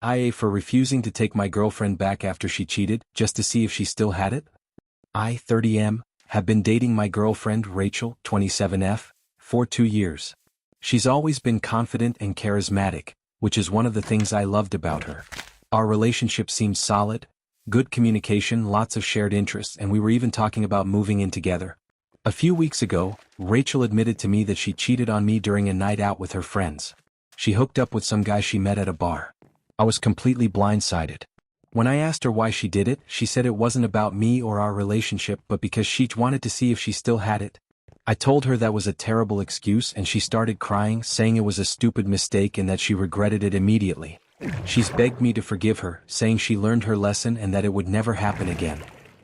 IA for refusing to take my girlfriend back after she cheated, just to see if she still had it. I, 30M, have been dating my girlfriend Rachel, 27F, for 2 years. She's always been confident and charismatic, which is one of the things I loved about her. Our relationship seemed solid, good communication, lots of shared interests, and we were even talking about moving in together. A few weeks ago, Rachel admitted to me that she cheated on me during a night out with her friends. She hooked up with some guy she met at a bar. I was completely blindsided. When I asked her why she did it, she said it wasn't about me or our relationship but because she wanted to see if she still had it. I told her that was a terrible excuse and she started crying, saying it was a stupid mistake and that she regretted it immediately. She's begged me to forgive her, saying she learned her lesson and that it would never happen again.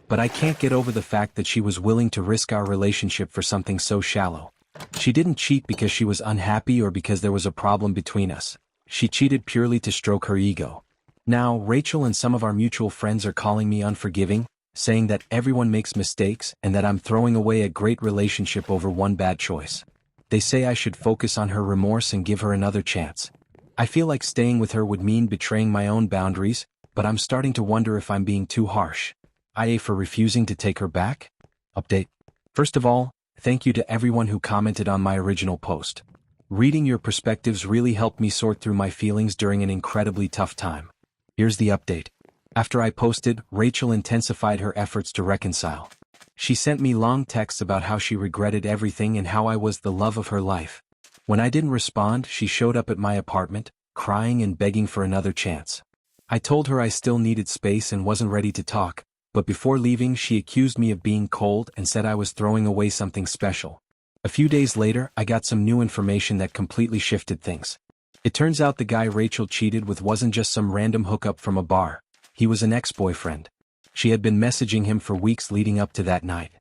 But I can't get over the fact that she was willing to risk our relationship for something so shallow. She didn't cheat because she was unhappy or because there was a problem between us. She cheated purely to stroke her ego. Now, Rachel and some of our mutual friends are calling me unforgiving, saying that everyone makes mistakes and that I'm throwing away a great relationship over one bad choice. They say I should focus on her remorse and give her another chance. I feel like staying with her would mean betraying my own boundaries, but I'm starting to wonder if I'm being too harsh. IA for refusing to take her back? Update. First of all, thank you to everyone who commented on my original post. Reading your perspectives really helped me sort through my feelings during an incredibly tough time. Here's the update. After I posted, Rachel intensified her efforts to reconcile. She sent me long texts about how she regretted everything and how I was the love of her life. When I didn't respond, she showed up at my apartment, crying and begging for another chance. I told her I still needed space and wasn't ready to talk, but before leaving she accused me of being cold and said I was throwing away something special. A few days later, I got some new information that completely shifted things. It turns out the guy Rachel cheated with wasn't just some random hookup from a bar. He was an ex-boyfriend. She had been messaging him for weeks leading up to that night.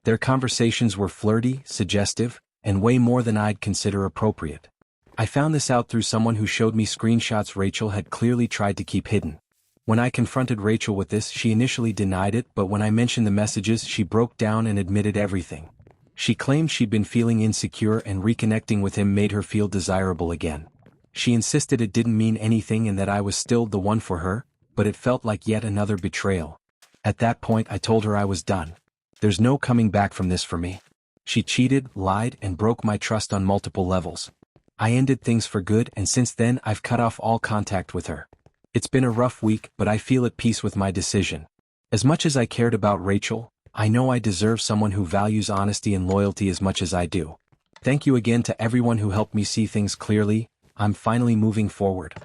Their conversations were flirty, suggestive, and way more than I'd consider appropriate. I found this out through someone who showed me screenshots Rachel had clearly tried to keep hidden. When I confronted Rachel with this, she initially denied it, but when I mentioned the messages, she broke down and admitted everything. She claimed she'd been feeling insecure and reconnecting with him made her feel desirable again. She insisted it didn't mean anything and that I was still the one for her, but it felt like yet another betrayal. At that point I told her I was done. There's no coming back from this for me. She cheated, lied, and broke my trust on multiple levels. I ended things for good and since then I've cut off all contact with her. It's been a rough week, but I feel at peace with my decision. As much as I cared about Rachel, I know I deserve someone who values honesty and loyalty as much as I do. Thank you again to everyone who helped me see things clearly. I'm finally moving forward.